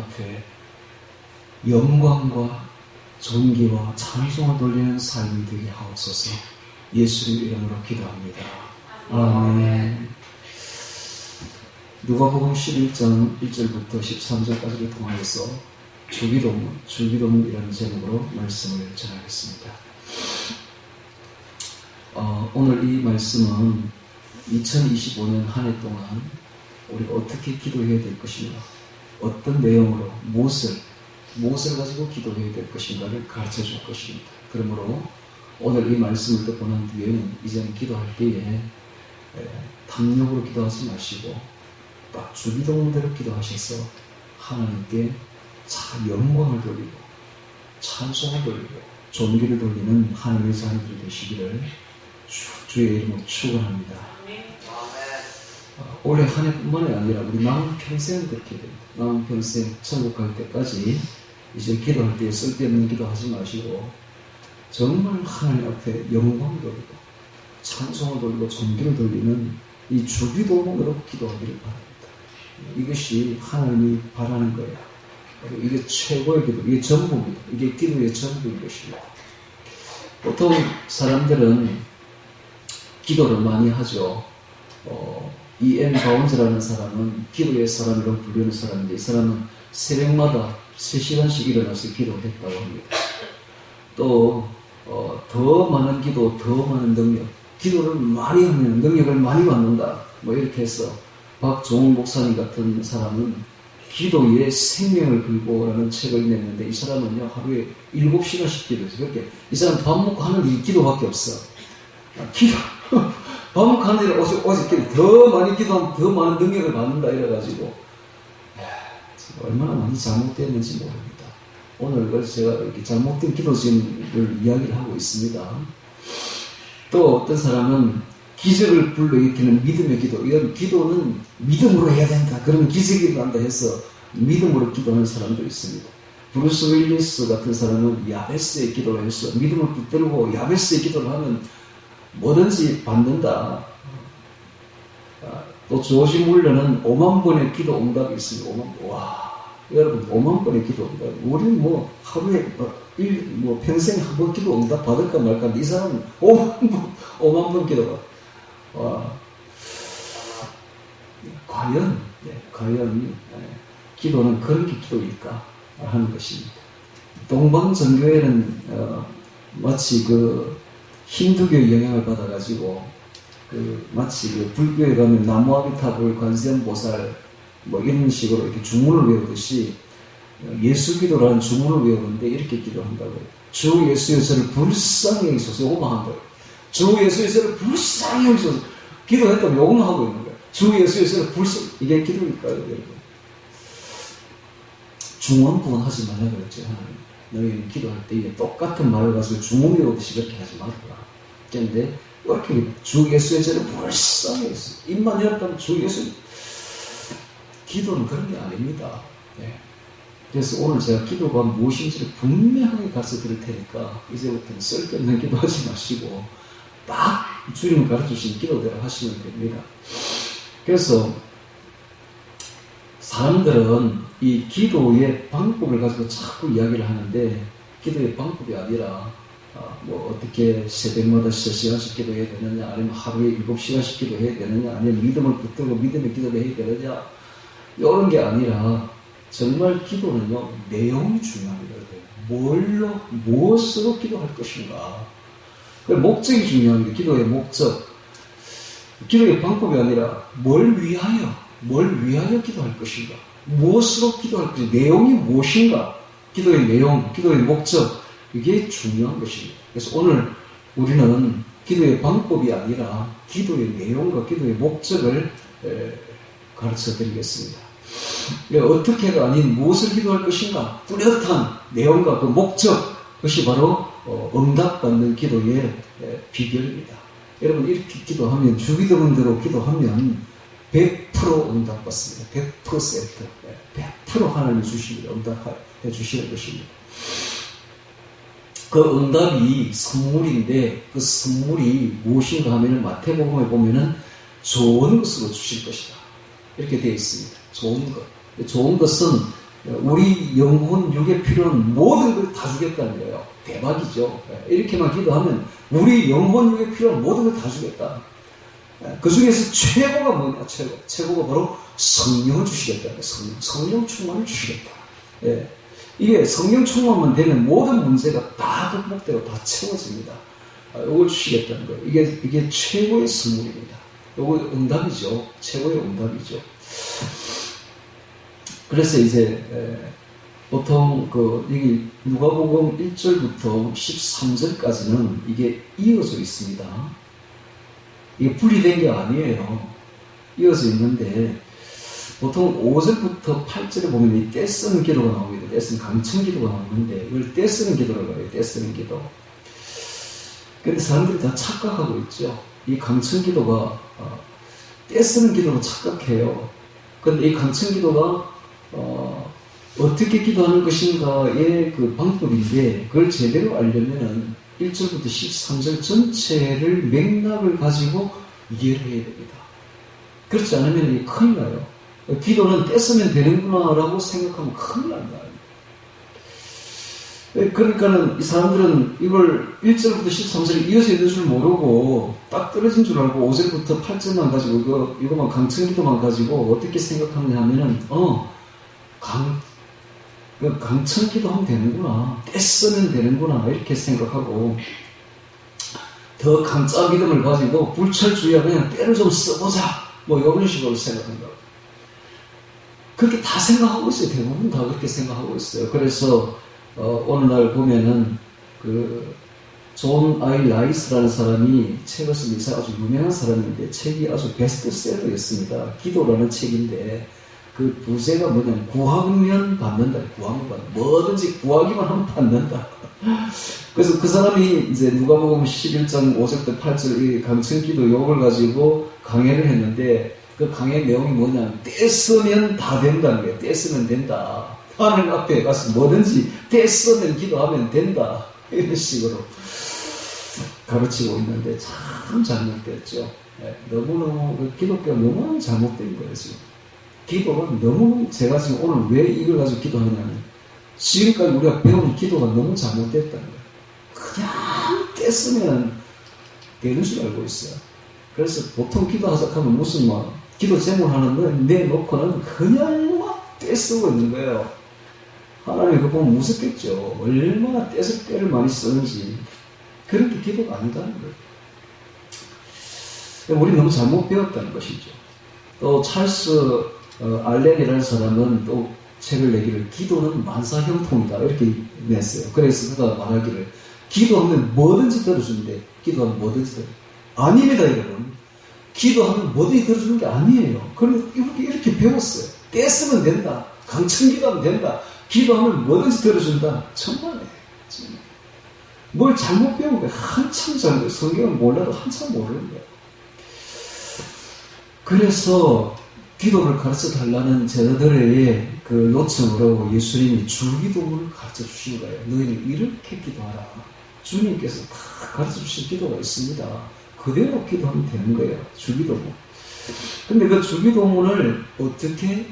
앞에 영광과 존귀와 찬송을 돌리는 삶이 되게 하옵소서. 예수의 이름으로 기도합니다. 아멘. 누가복음 11장 1절부터 13절까지를 통하여서 주기도문이라는 제목으로 말씀을 전하겠습니다. 오늘 이 말씀은 2025년 한 해 동안 우리가 어떻게 기도해야 될 것인가, 어떤 내용으로 무엇을 가지고 기도해야 될 것인가를 가르쳐 줄 것입니다. 그러므로 오늘 이 말씀을 듣고 난 뒤에는 이제는 기도할 때에 탐욕으로 기도하지 마시고 딱 주기도문대로 기도하셔서 하나님께 참 영광을 돌리고 찬송을 돌리고 존귀를 돌리는 하나님의 자녀들이 되시기를 주의 이름으로 축원합니다. 올해 한 해뿐만이 아니라 우리 남은 평생 그렇게 됩니다. 남은 평생 천국 갈 때까지 이제 기도할 때 쓸데없는 기도하지 마시고 정말 하나님 앞에 영광을 돌리고 찬송을 돌리고 존귀를 돌리는 이 주기도문으로 기도하기를 바랍니다. 이것이 하나님이 바라는 거야. 이게 최고의 기도, 이게 전부입니다. 이게 기도의 전부인 것입니다. 보통 사람들은 기도를 많이 하죠. E.M. 바운즈라는 사람은 기도의 사람이라고 부르는 사람인데, 이 사람은 새벽마다 3시간씩 일어나서 기도했다고 합니다. 또 더 많은 기도, 더 많은 능력, 기도를 많이 하면 능력을 많이 받는다, 뭐 이렇게 해서 박종훈 목사님 같은 사람은 기도에 생명을 걸고라는 책을 냈는데, 이 사람은요 하루에 7시간씩 기도해서, 그렇게 이 사람 밥 먹고 하는 일이 기도밖에 없어. 기도 밥 먹고 하는 일을 오직 더 많이 기도하면 더 많은 능력을 받는다 이래가지고 얼마나 많이 잘못됐는지 모릅니다. 오늘 그래서 제가 이렇게 잘못된 기도진을 이야기를 하고 있습니다. 또 어떤 사람은 기적을 불러일으키는 믿음의 기도, 이런 기도는 믿음으로 해야 된다, 그러면 기적이 일어난다 해서 믿음으로 기도하는 사람도 있습니다. 브루스 윌리스 같은 사람은 야베스의 기도를 해서 믿음을 붙들고 야베스의 기도를 하면 뭐든지 받는다. 또 조지 물러는 5만 번의 기도 응답이 있습니다. 5만 번. 와, 여러분 5만 번의 기도 응답. 우리는 뭐 하루에 평생 한 번 기도 응답 받을까 말까 한데, 이 사람은 5만 번 기도가. 와, 과연 기도는 그런 게 기도일까 하는 것입니다. 동방정교회는 마치 힌두교의 영향을 받아가지고 마치 불교에 가면 나무아미타불 관세음보살 뭐 이런 식으로 이렇게 주문을 외우듯이 예수기도라는 주문을 외우는데 이렇게 기도한다고요. 주 예수여 저를 불쌍히 여기소서, 요거만 한 거예요. 주 예수여 저를 불쌍히 여기소서. 기도했다면 요거만 하고 있는 거예요. 주 예수여 저를 불쌍히, 이게 기도일까요, 여러분? 중원부원 하지 말라 그랬죠, 하나님. 너희는 기도할 때 이게 똑같은 말을 가지고 주문 외우듯이 그렇게 하지 말라. 그런데 이렇게 주 예수의 저를 불쌍히 여기소서. 입만 열었다면 주 예수. 기도는 그런 게 아닙니다. 네. 그래서 오늘 제가 기도가 무엇인지를 분명하게 가르쳐 드릴 테니까 이제부터는 쓸데없는 기도하지 마시고 딱 주님 가르쳐주신 기도대로 하시면 됩니다. 그래서 사람들은 이 기도의 방법을 가지고 자꾸 이야기를 하는데, 기도의 방법이 아니라 뭐 어떻게 새벽마다 3시간씩 기도해야 되느냐, 아니면 하루에 7시간씩 기도해야 되느냐, 아니면 믿음을 붙들고 믿음의 기도를 해야 되느냐, 이런 게 아니라 정말 기도는요 내용이 중요합니다. 무엇으로 기도할 것인가, 목적이 중요합니다. 기도의 목적, 기도의 방법이 아니라 뭘 위하여 기도할 것인가, 무엇으로 기도할 것인가, 내용이 무엇인가, 기도의 내용, 기도의 목적, 이게 중요한 것입니다. 그래서 오늘 우리는 기도의 방법이 아니라 기도의 내용과 기도의 목적을 가르쳐 드리겠습니다. 어떻게가 아닌 무엇을 기도할 것인가, 뚜렷한 내용과 그 목적, 그것이 바로 응답받는 기도의 비결입니다. 여러분 이렇게 기도하면, 주기도문대로 기도하면 100% 응답받습니다. 100% 하나님이 주시기를 응답해 주시는 것입니다. 그 응답이 선물인데, 그 선물이 무엇인가 하면 마태복음에 보면은 좋은 것으로 주실 것이다, 이렇게 되어 있습니다. 좋은 것. 좋은 것은 우리 영혼, 육에 필요한 모든 걸 다 주겠다는 거예요. 대박이죠. 이렇게만 기도하면 우리 영혼, 육에 필요한 모든 걸 다 주겠다. 그 중에서 최고가 뭐냐? 최고가 바로 성령을 주시겠다. 성령 충만을 주시겠다. 예. 이게 성령 충만만 되면 모든 문제가 다 극복되고 다 채워집니다. 이걸 주시겠다는 거예요. 이게 최고의 선물입니다. 이거 응답이죠. 최고의 응답이죠. 그래서 이제 보통 여기 누가복음 1절부터 13절까지는 이게 이어져 있습니다. 이게 분리된 게 아니에요. 이어져 있는데 보통 5절부터 8절에 보면 이 떼쓰는 기도가 나옵니다. 떼쓰는 강청 기도가 나오는데 이걸 떼쓰는 기도라고 해요. 떼쓰는 기도. 근데 사람들이 다 착각하고 있죠. 이 강청 기도가 떼쓰는 기도로 착각해요. 근데 이 강청 기도가 어떻게 기도하는 것인가의 그 방법인데 그걸 제대로 알려면은 1절부터 13절 전체를 맥락을 가지고 이해를 해야 됩니다. 그렇지 않으면 이게 큰일 나요. 기도는 떼쓰면 되는구나라고 생각하면 큰일 난다. 그러니까는 이 사람들은 이걸 1절부터 13절이 이어져 있는 줄 모르고 딱 떨어진 줄 알고 5절부터 8절만 가지고 이거만 강청기도만 가지고 어떻게 생각하느냐 하면은 강청기도 하면 되는구나, 떼쓰면 되는구나 이렇게 생각하고 더 강짜 믿음을 가지고 불철주의야 그냥 때를 좀 써보자 뭐 이런 식으로 생각한다고. 그렇게 다 생각하고 있어요. 대부분 다 그렇게 생각하고 있어요. 그래서 어느 날 보면은 존 아이 라이스라는 사람이 책을 쓴 아주 유명한 사람인데 책이 아주 베스트셀러였습니다. 기도라는 책인데 그 부제가 뭐냐면 구하면 받는다. 구하면 받는다. 뭐든지 구하기만 하면 받는다. 그래서 그 사람이 이제 누가복음 11장 5절부터 8절 이 강청기도 욕을 가지고 강해를 했는데 그 강의 내용이 뭐냐면 떼쓰면 다 된다는 거예요. 떼쓰면 된다. 하나님 앞에 가서 뭐든지 떼쓰면 기도하면 된다. 이런 식으로 가르치고 있는데 참 잘못됐죠. 너무너무 기독교가 너무 잘못된 거예요. 지금. 기도가 너무 제가 지금 오늘 왜 이걸 가지고 기도하냐면 지금까지 우리가 배운 기도가 너무 잘못됐다는 거예요. 그냥 떼쓰면 되는 줄 알고 있어요. 그래서 보통 기도하자 하면 무슨 기도 제목을 하는 내놓고는 그냥 막 떼쓰고 있는 거예요. 하나님 그거 보면 무섭겠죠. 얼마나 떼서 때를 많이 쓰는지. 그렇게 기도가 아니다는 거예요. 우리 너무 잘못 배웠다는 것이죠. 또 찰스 알렌이라는 사람은 또 책을 내기를 기도는 만사형통이다 이렇게 냈어요. 그래서 그가 말하기를 기도하면 뭐든지 들어주는데 기도하면 뭐든지 들어주는데 아닙니다 여러분. 기도하면 뭐든지 들어주는 게 아니에요. 그럼 이렇게 배웠어요. 떼쓰면 된다. 강청기도하면 된다. 기도하면 뭐든지 들어준다. 정말이에요. 뭘 잘못 배운 거예요. 한참 잘못. 성경을 몰라도 한참 모르는 거예요. 그래서 기도를 가르쳐 달라는 제자들의 그 요청으로 예수님이 주기도문을 가르쳐 주신 거예요. 너희는 이렇게 기도하라. 주님께서 다 가르쳐 주신 기도가 있습니다. 그대로 기도하면 되는 거예요. 주기도문. 근데 그 주기도문을 어떻게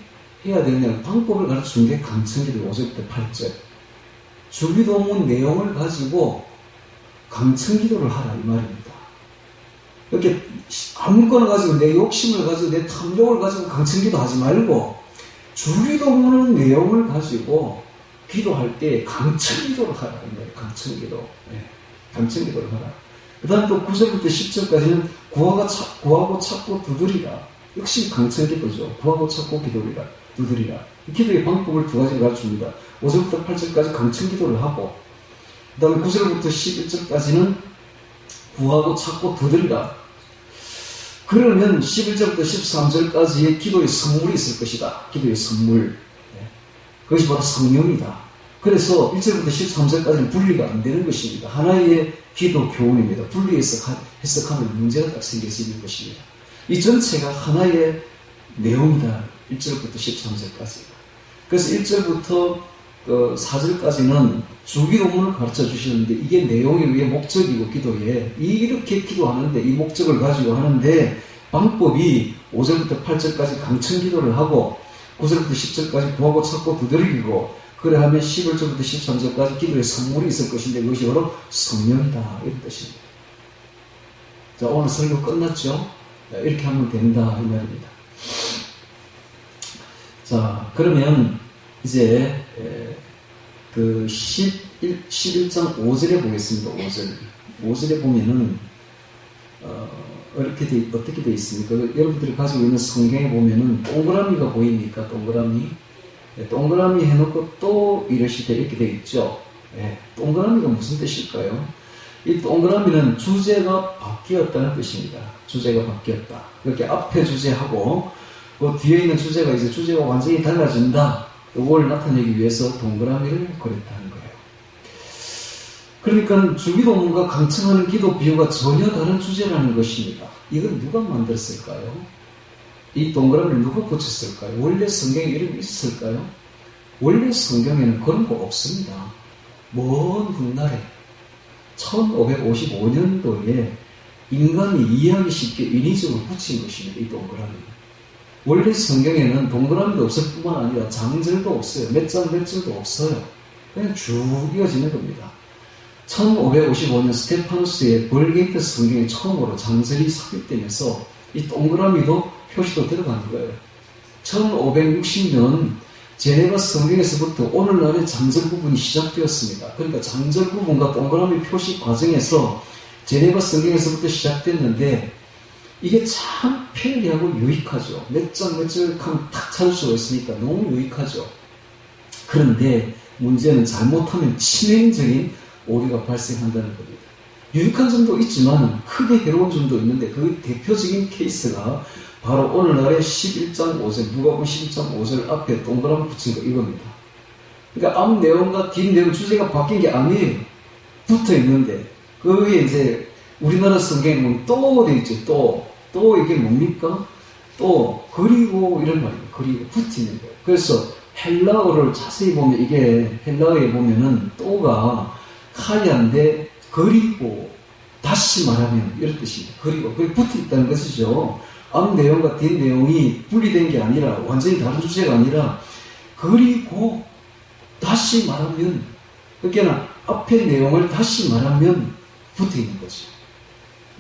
해야 되느냐 방법을 가르쳐 준 게 강청기도 5절부터 8절. 주기도문 내용을 가지고 강청기도를 하라 이 말입니다. 이렇게 아무거나 가지고 내 욕심을 가지고 내 탐욕을 가지고 강청기도 하지 말고 주기도문의 내용을 가지고 기도할 때 강청기도를 하라. 강청기도. 강청기도를 하라. 그 다음 또 9절부터 10절까지는 구하고 찾고 두드리라. 역시 강청기도죠. 구하고 찾고 두드리라. 이 기도의 방법을 두 가지를 가르칩니다. 5절부터 8절까지 강청기도를 하고 그 다음에 9절부터 11절까지는 구하고 찾고 두드리라. 그러면 11절부터 13절까지의 기도의 선물이 있을 것이다. 기도의 선물. 그것이 바로 성령이다. 그래서 1절부터 13절까지는 분리가 안 되는 것입니다. 하나의 기도 교훈입니다. 분리해서 해석하면 문제가 딱 생길 수 있는 것입니다. 이 전체가 하나의 내용이다. 1절부터 13절까지. 그래서 1절부터 4절까지는 주기도문을 가르쳐 주시는데 이게 내용이 왜 목적이고 기도에 이렇게 기도하는데 이 목적을 가지고 하는데 방법이 5절부터 8절까지 강청기도를 하고 9절부터 10절까지 구하고 찾고 두드리고, 그래 하면 11절부터 13절까지 기도에 선물이 있을 것인데 그것이 바로 성령이다, 이런 뜻입니다. 자, 오늘 설교 끝났죠? 이렇게 하면 된다, 이 말입니다. 자, 그러면 이제 그 11장 5절에 보겠습니다. 5절에 보면은 어떻게 돼 있습니까? 여러분들이 가지고 있는 성경에 보면은 동그라미가 보입니까? 동그라미 해놓고 또 이러시되 이렇게 돼 있죠. 동그라미가 무슨 뜻일까요? 이 동그라미는 주제가 바뀌었다는 뜻입니다. 주제가 바뀌었다. 그렇게 앞에 주제하고 그 뒤에 있는 주제가 이제 주제가 완전히 달라진다. 이걸 나타내기 위해서 동그라미를 그렸다는 거예요. 그러니까 주기도문과 강청하는 기도 비유가 전혀 다른 주제라는 것입니다. 이건 누가 만들었을까요? 이 동그라미를 누가 붙였을까요? 원래 성경에 이런 게 있었을까요? 원래 성경에는 그런 거 없습니다. 먼 훗날에 1555년도에 인간이 이해하기 쉽게 인위적으로 붙인 것입니다. 이 동그라미는. 원래 성경에는 동그라미도 없을 뿐만 아니라 장절도 없어요. 몇 절도 없어요. 그냥 쭉 이어지는 겁니다. 1555년 스테파누스의 벌게이트 성경에 처음으로 장절이 삽입되면서 이 동그라미도 표시도 들어가는 거예요. 1560년 제네바 성경에서부터 오늘날의 장절 부분이 시작되었습니다. 그러니까 장절 부분과 동그라미 표시 과정에서 제네바 성경에서부터 시작됐는데 이게 참 편리하고 유익하죠. 몇 절 하면 탁 찾을 수가 있으니까 너무 유익하죠. 그런데 문제는 잘못하면 치명적인 오류가 발생한다는 겁니다. 유익한 점도 있지만 크게 해로운 점도 있는데 그 대표적인 케이스가 바로 오늘날의 11장 5절, 누가복음 11장 5절 앞에 동그라미 붙인 거 이겁니다. 그러니까 앞 내용과 뒷 내용 주제가 바뀐 게 아니에요. 붙어 있는데 그게 이제 우리나라 성경에 보면 또 돼 있죠. 또 이게 뭡니까? 또 그리고 이런 말이에요. 그리고 붙이는 거예요. 그래서 헬라어를 자세히 보면 이게 헬라어에 보면은 또가 카야인데 그리고 다시 말하면 이런 뜻입니다. 그리고 그게 붙어 있다는 것이죠. 앞 내용과 뒷 내용이 분리된 게 아니라 완전히 다른 주제가 아니라 그리고 다시 말하면 그러니까 앞에 내용을 다시 말하면 붙어 있는 거죠.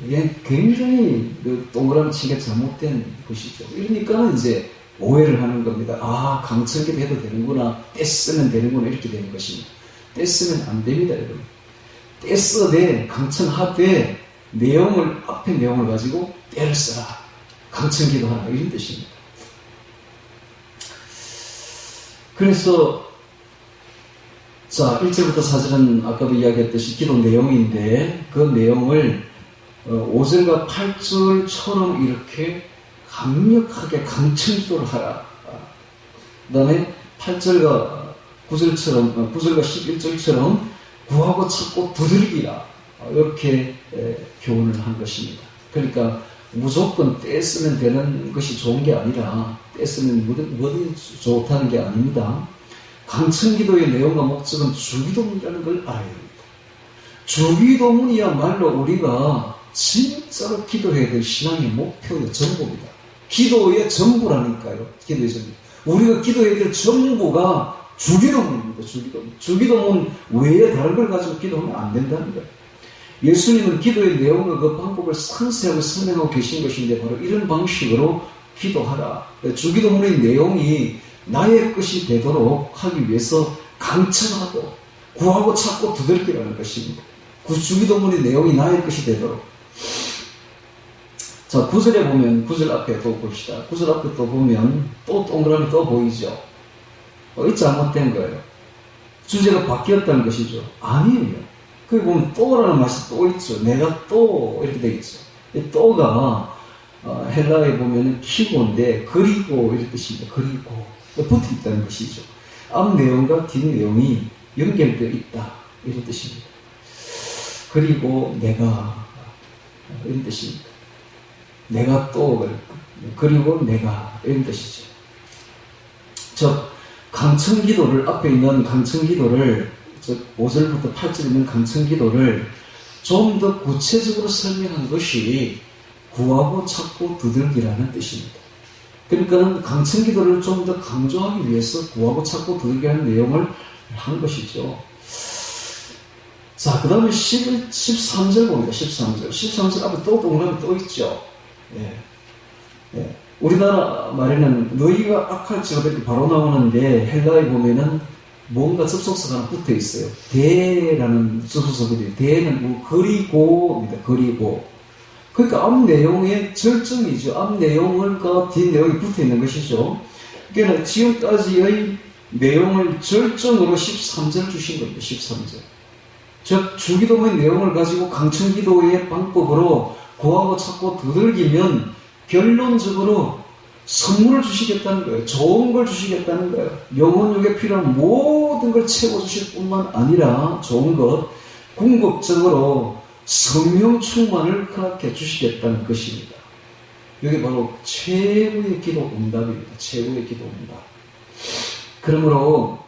이게 굉장히 그 동그라미 치기가 잘못된 것이죠. 이러니까 이제 오해를 하는 겁니다. 아, 강청기도 해도 되는구나. 떼쓰면 되는구나. 이렇게 되는 것입니다. 떼쓰면 안 됩니다, 여러분. 떼쓰되 강청하되 내용을 앞에 내용을 가지고 떼를 써라. 강청기도 하라. 이런 뜻입니다. 그래서 자, 1절부터 4절은 아까도 이야기했듯이 기도 내용인데 그 내용을 5절과 8절처럼 이렇게 강력하게 강청기도를 하라. 그 다음에 8절과 9절처럼 9절과 11절처럼 구하고 찾고 두들기라. 이렇게 교훈을 한 것입니다. 그러니까 무조건 떼쓰면 되는 것이 좋은 게 아니라 떼쓰면 뭐든지 좋다는 게 아닙니다. 강청기도의 내용과 목적은 주기도문이라는 걸 알아야 됩니다. 주기도문이야말로 우리가 진짜로 기도해야 될 신앙의 목표의 전부입니다. 기도의 전부라니까요. 기도의 전부. 우리가 기도해야 될 전부가 주기도문입니다. 주기도문 외에 다른 걸 가지고 기도하면 안 된다는 거예요. 예수님은 기도의 내용과 그 방법을 상세하게 설명하고 계신 것인데 바로 이런 방식으로 기도하라. 주기도문의 내용이 나의 것이 되도록 하기 위해서 강청하고 구하고 찾고 두들기라는 것입니다. 그 주기도문의 내용이 나의 것이 되도록. 자, 9절에 보면 9절 앞에 또 봅시다. 9절 앞에 또 보면 또 동그라미 또 보이죠. 이 잘못된 거예요. 주제가 바뀌었다는 것이죠. 아니에요. 거기 보면 또라는 맛이 또 있죠. 내가 또 이렇게 되어 있죠. 이 또가 헬라어에 보면 키고인데 그리고 이런 뜻입니다. 그리고 붙어 있다는 것이죠. 앞 내용과 뒷 내용이 연결되어 있다 이런 뜻입니다. 그리고 내가 이런 뜻입니다. 내가 또 그리고 내가 이런 뜻이죠. 즉 강청기도를 앞에 있는 강청기도를 5절부터 8절에 있는 강청기도를 좀 더 구체적으로 설명한 것이 구하고 찾고 두들기라는 뜻입니다. 그러니까는 강청 기도를 좀 더 강조하기 위해서 구하고 찾고 두들겨 하는 내용을 한 것이죠. 자, 그 다음에 13절 봅니다. 13절 앞에 또 동그라미 또 있죠. 예. 예. 우리나라 말에는 너희가 악할지어다 이렇게 바로 나오는데 헬라에 보면은 뭔가 접속사가 하나 붙어 있어요. 대라는 접속사들이 대는 뭐 그리고입니다. 그리고. 그러니까 앞 내용의 절정이죠. 앞 내용과 뒷 내용이 붙어 있는 것이죠. 그러니까 지금까지의 내용을 절정으로 13절 주신 겁니다. 13절. 즉 주기도의 내용을 가지고 강청기도의 방법으로 구하고 찾고 두들기면 결론적으로 선물을 주시겠다는 거예요. 좋은 걸 주시겠다는 거예요. 영혼육에 필요한 모든 걸 채워주실 뿐만 아니라 좋은 것, 궁극적으로 성령 충만을 허락해 주시겠다는 것입니다. 이게 바로 최고의 기도 응답입니다. 최고의 기도 응답. 그러므로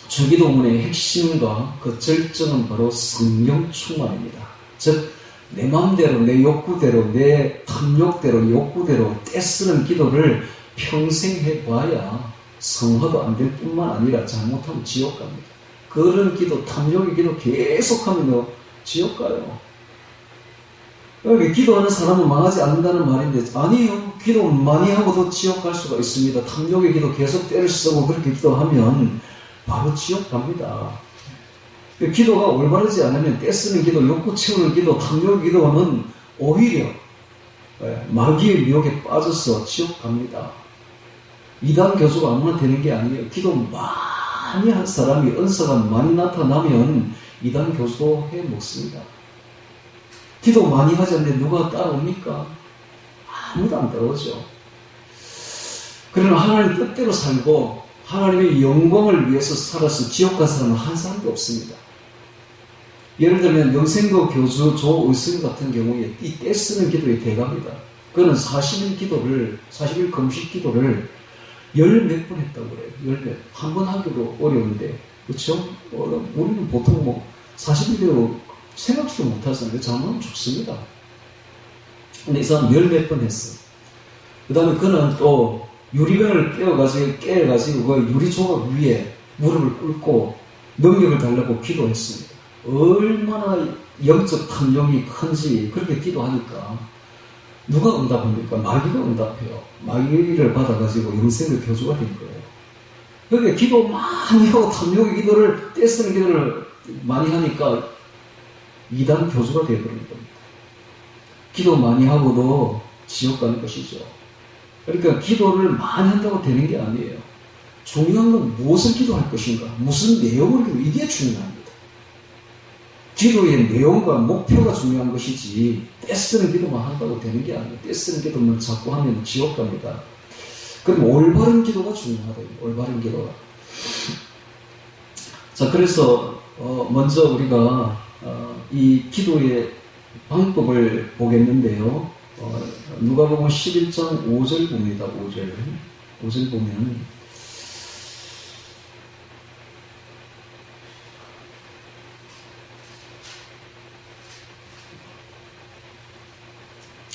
주기도문의 핵심과 그 절정은 바로 성령 충만입니다. 즉, 내 마음대로, 내 욕구대로, 내 탐욕대로, 욕구대로 떼쓰는 기도를 평생 해봐야 성화도 안 될 뿐만 아니라 잘못하면 지옥 갑니다. 그런 기도, 탐욕의 기도 계속하면 지옥 가요. 여기 기도하는 사람은 망하지 않는다는 말인데, 아니요. 기도 많이 하고도 지옥 갈 수가 있습니다. 탐욕의 기도 계속 때를 쓰고 그렇게 기도하면 바로 지옥 갑니다. 기도가 올바르지 않으면 떼쓰는 기도, 욕구 채우는 기도, 탐욕 기도는 오히려 마귀의 미혹에 빠져서 지옥 갑니다. 이단 교주가 아무나 되는 게 아니에요. 기도 많이 한 사람이 은사가 많이 나타나면 이단 교주도 해먹습니다. 기도 많이 하지 않는데 누가 따라옵니까? 아무도 안 따라오죠. 그러나 하나님 뜻대로 살고 하나님의 영광을 위해서 살아서 지옥 간 사람은 한 사람도 없습니다. 예를 들면 영생도 교주 조의승 같은 경우에 이 떼쓰는 기도의 대가입니다. 그는 40일 금식 기도를 열 몇 번 했다고 그래요. 한 번 하기도 어려운데, 그렇죠? 우리는 보통 40일로 생각지도 못하잖아요. 잘하면 좋습니다. 근데 이 사람 열 몇 번 했어. 그 다음에 그는 또 유리병을 깨가지고 그 유리 조각 위에 무릎을 꿇고 능력을 달라고 기도했습니다. 얼마나 영적 탐욕이 큰지 그렇게 기도하니까 누가 응답합니까? 마귀가 응답해요. 마귀를 받아가지고 영생의 교주가 된 거예요. 그러니까 기도 많이 하고 탐욕의 기도를 떼쓰는 기도를 많이 하니까 이단 교주가 되어버린 겁니다. 기도 많이 하고도 지옥 가는 것이죠. 그러니까 기도를 많이 한다고 되는 게 아니에요. 중요한 건 무엇을 기도할 것인가, 무슨 내용을 기도, 이게 중요합니다. 기도의 내용과 목표가 중요한 것이지 떼쓰는 기도만 한다고 되는 게 아니에요. 떼쓰는 기도만 자꾸 하면 지옥 갑니다. 그럼 올바른 기도가 중요하다. 올바른 기도가. 자, 그래서 먼저 우리가 이 기도의 방법을 보겠는데요. 누가복음 11장 5절 봅니다. 5절 보면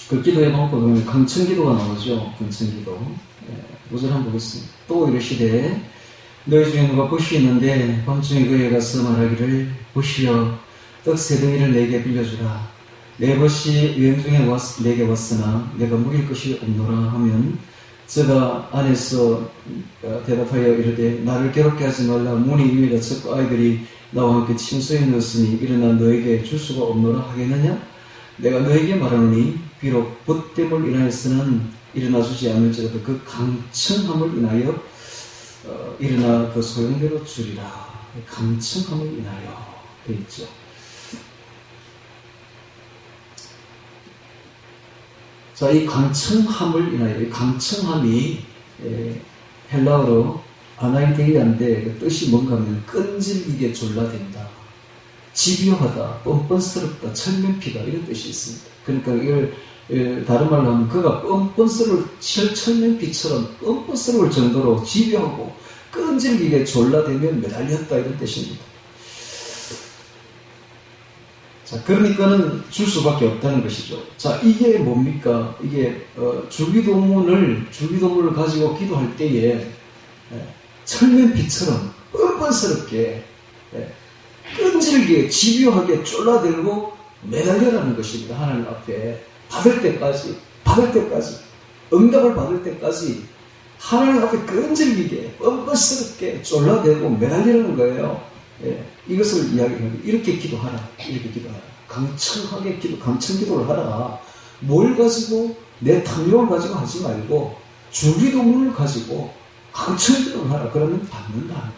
그 기도의 방법은 강청기도가 나오죠. 강청기도. 5절 한번 보겠습니다. 또 이르시되 너희 중에 누가 봇이 있는데 밤중에 그에 가서 말하기를 보시어 떡 세 덩이를 내게 빌려주라. 내 봇이 여행 중에 내게 왔으나 내가 먹일 것이 없노라 하면 저가 안에서 대답하여 이르되 나를 괴롭게 하지 말라. 문이 이미 닫혔고 아이들이 나와 함께 침소에 누웠으니 일어나 너에게 줄 수가 없노라 하겠느냐? 내가 너에게 말하노니 비록 봇됨을 인하여서는 일어나 주지 않을지라도 그 강청함을 인하여 일어나 그 소용대로 주리라. 강청함을 인하여 되어 있죠. 자, 이 강청함을 인하여, 이 강청함이 헬라어로 아나이데이아인데 그 뜻이 뭔가 하면 끈질기게 졸라댄다, 집요하다, 뻔뻔스럽다, 철면피다 이런 뜻이 있습니다. 그러니까 이걸 다른 말로 하면 그가 뻔뻔스러울 철면피처럼 뻔뻔스러울 정도로 집요하고 끈질기게 졸라대면 매달렸다 이런 뜻입니다. 자, 자, 그러니까는 줄 수밖에 없다는 것이죠. 자, 이게 뭡니까? 이게 주기도문을 가지고 기도할 때에 철면피처럼 뻔뻔스럽게 끈질기게 집요하게 쫄라들고 매달려라는 것입니다. 하나님 앞에 받을 때까지 응답을 받을 때까지 하나님 앞에 끈질기게 뻔뻔스럽게 쫄라대고 매달리는 거예요. 이것을 이야기하는 이렇게 기도하라. 강청 기도를 하라. 뭘 가지고 내 탐욕을 가지고 하지 말고 주기도문을 가지고 강청 기도를 하라. 그러면 받는다는 거예요.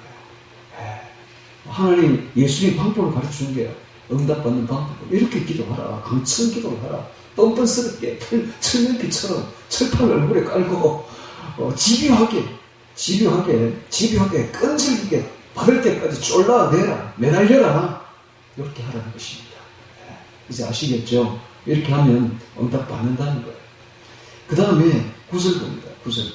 하나님 예수님 방법을 가르치는 게요. 응답받는 방법. 이렇게 기도하라. 강청 기도를 하라. 뻔뻔스럽게 철면피처럼 철판을 얼굴에 깔고 집요하게 끈질기게 받을 때까지 쫄라대라, 매달려라. 이렇게 하라는 것입니다. 이제 아시겠죠? 이렇게 하면 응답 받는다는 거예요. 그 다음에 9절 봅니다. 9절.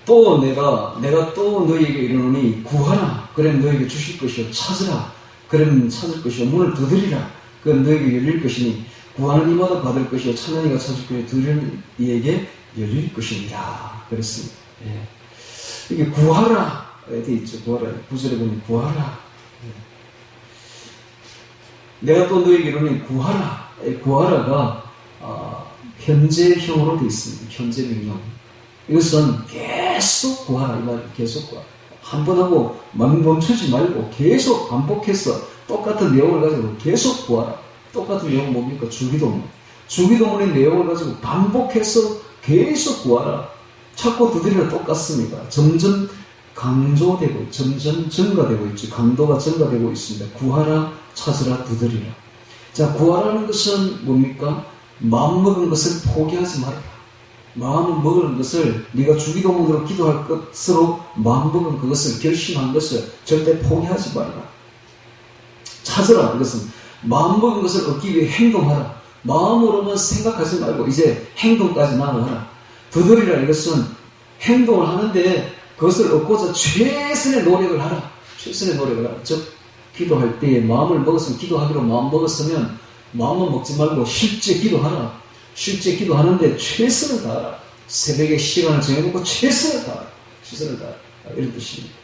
또 내가 또 너희에게 이르노니 구하라. 그럼 너희에게 주실 것이요. 찾으라. 그럼 찾을 것이요. 문을 두드리라. 그럼 너희에게 열릴 것이니 구하는 이마다 받을 것이요. 찾는 이가 찾을 것이요. 두드리는 이에게 열릴 것이니라. 그랬습니다. 이게 구하라. 되어 있죠. 구하라. 9절에 보면 구하라. 내가 또 너희에게 이르노니 구하라. 구하라가 현재형으로 되어 있습니다. 현재 명령. 이것은 계속 구하라. 이 말은 계속 구하라. 한 번 하고 멈추지 말고 계속 반복해서 똑같은 내용을 가지고 계속 구하라. 똑같은 내용은 뭡니까? 주기도문. 주기도문의 내용을 가지고 반복해서 계속 구하라. 찾고 두드리라 똑같습니다. 점점 강조되고 점점 증가되고 있죠. 강도가 증가되고 있습니다. 구하라, 찾으라, 두드리라. 자, 구하라는 것은 뭡니까? 마음먹은 것을 포기하지 말아라. 마음을 먹은 것을 네가 주기도문으로 기도할 것으로 마음먹은 그것을 결심한 것을 절대 포기하지 말아라. 찾으라. 이것은 마음먹은 것을 얻기 위해 행동하라. 마음으로만 생각하지 말고 이제 행동까지 나아가라. 두드리라. 이것은 행동을 하는데 그것을 얻고자 최선의 노력을 하라. 최선의 노력을 하라. 즉 기도할 때에 마음을 먹었으면 기도하기로 마음 먹었으면 마음만 먹지 말고 실제 기도하라. 실제 기도하는데 최선을 다하라. 새벽에 시간을 정해놓고 최선을 다하라. 이런 뜻입니다.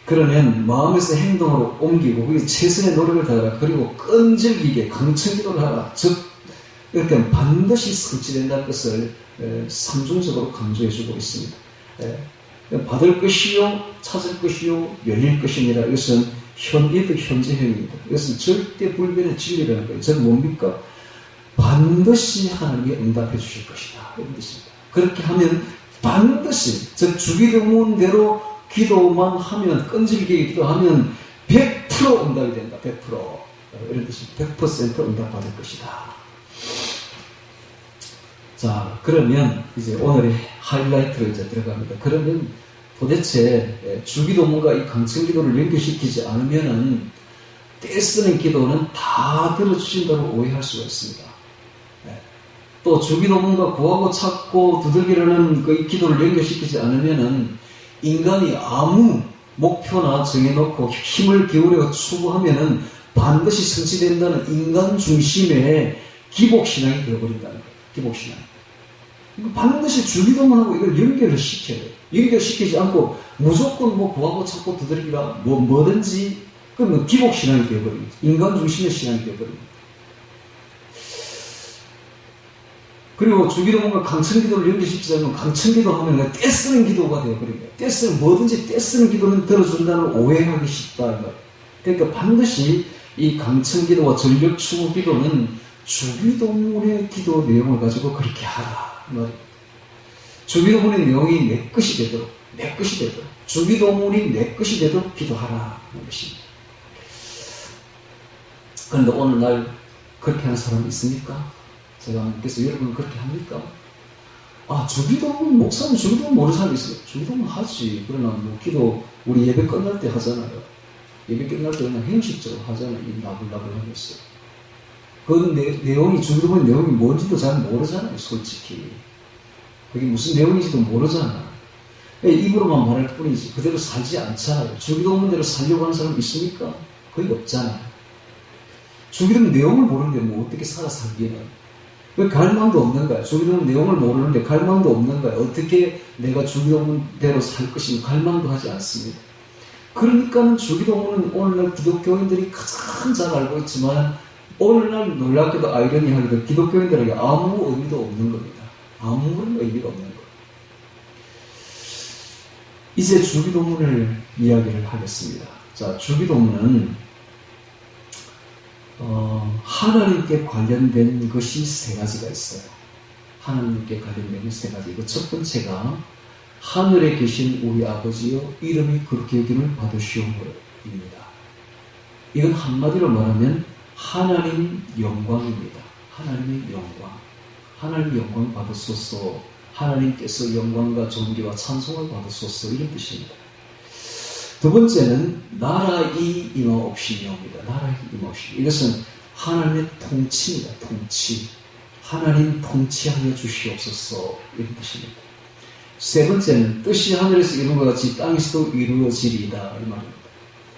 그러면 마음에서 행동으로 옮기고 그게 최선의 노력을 다하라. 그리고 끈질기게 강청 기도를 하라. 즉 이렇게 반드시 성취된다는 것을 삼중적으로 강조해주고 있습니다. 받을 것이요, 찾을 것이요, 열릴 것이니라. 이것은 현재형입니다. 이것은 절대 불변의 진리라는 거예요. 즉 뭡니까? 반드시 하나님이 응답해 주실 것이다. 이런 뜻입니다. 그렇게 하면 반드시, 즉 주기도문대로 기도만 하면, 끈질기게 기도하면 100% 응답이 된다. 100%. 이런 뜻입니다. 100% 응답 받을 것이다. 자, 그러면 이제 오늘의 하이라이트로 이제 들어갑니다. 그러면 도대체 주기도문과 이 강청기도를 연결시키지 않으면은 떼쓰는 기도는 다 들어주신다고 오해할 수가 있습니다. 또 주기도문과 구하고 찾고 두들기라는 그 기도를 연결시키지 않으면은 인간이 아무 목표나 정해놓고 힘을 기울여 추구하면은 반드시 성취된다는 인간 중심의 기복신앙이 되어버린다는 거예요. 기복신앙. 반드시 주기도문하고 이걸 연결을 시켜요. 연결시키지 않고 무조건 뭐 구하고 찾고 두드리기라 뭐든지 그러면 기복신앙이 되어버립니다. 인간 중심의 신앙이 되어버립니다. 그리고 주기도문과 강청기도를 연결시키지 않으면 강청기도 하면 떼쓰는 기도가 되어버립니다. 뭐든지 떼쓰는 기도는 들어준다는 오해하기 쉽다. 그러니까 반드시 이 강청기도와 전력추구 기도는 주기도문의 기도 내용을 가지고 그렇게 하라. 주기도문의 내용이 내 것이 되도록 주기도문이 내 것이 되도록 기도하라 하는 것입니다. 그런데 오늘날 그렇게 하는 사람이 있습니까? 제가 묻겠어요. 여러분 그렇게 합니까? 주기도문 목사님 주기도문 모르는 사람이 있어요. 주기도문 하지. 그러나 뭐 기도 우리 예배 끝날 때 하잖아요. 예배 끝날 때 그냥 형식적으로 하잖아요. 이 나불나불 하겠어요. 그 내용이 주기도문 내용이 뭔지도 잘 모르잖아요. 솔직히 그게 무슨 내용인지도 모르잖아. 입으로만 말할 뿐이지 그대로 살지 않잖아요. 주기도문대로 살려고 하는 사람 있습니까? 거의 없잖아요. 주기도문 내용을 모르는데 뭐 어떻게 살아 살기는. 왜 갈망도 없는 거야. 주기도문 내용을 모르는데 갈망도 없는 거야. 어떻게 내가 주기도문대로 살 것인가 갈망도 하지 않습니다. 그러니까는 주기도문은 오늘날 기독교인들이 가장 잘 알고 있지만 오늘날 놀랍게도 아이러니하게도 기독교인들에게 아무 의미도 없는 겁니다. 아무런 의미가 없는 거예요. 이제 주기도문을 이야기를 하겠습니다. 자, 주기도문은 하나님께 관련된 것이 세 가지가 있어요. 하나님께 관련된 세 가지. 그 첫 번째가 하늘에 계신 우리 아버지여 이름이 그렇게 여김을 받으시오므로입니다. 이건 한마디로 말하면 하나님 영광입니다. 하나님의 영광. 하나님 영광 받으소서. 하나님께서 영광과 존귀와 찬송을 받으소서. 이런 뜻입니다. 두 번째는 나라의 임하옵시며입니다. 나라의 임하옵시며. 이것은 하나님의 통치입니다. 통치. 하나님 통치하여 주시옵소서. 이런 뜻입니다. 세 번째는 뜻이 하늘에서 이룬 것 같이 땅에서도 이루어지리이다. 이 말입니다.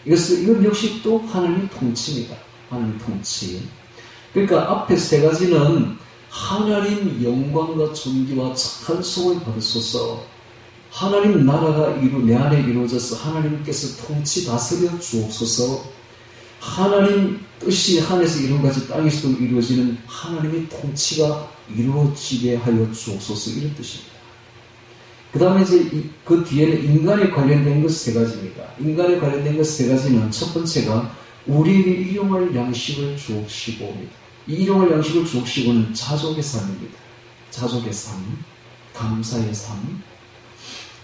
이건 역시 또 하나님의 통치입니다. 하나님의 통치. 그러니까 앞에 세 가지는 하나님 영광과 존귀와 찬송을 받으소서. 하나님 나라가 내 안에 이루어져서 하나님께서 통치 다스려 주옵소서. 하나님 뜻이 하늘에서 이룬 같이 땅에서도 이루어지는 하나님의 통치가 이루어지게 하여 주옵소서. 이런 뜻입니다. 그 다음에 이제 그 뒤에는 인간에 관련된 것 세 가지입니다. 인간에 관련된 것 세 가지는 첫 번째가 우리에게 일용할 양식을 주옵시고입니다. 이 일용할 양식을 주옵시고는 자족의 삶입니다. 자족의 삶, 감사의 삶,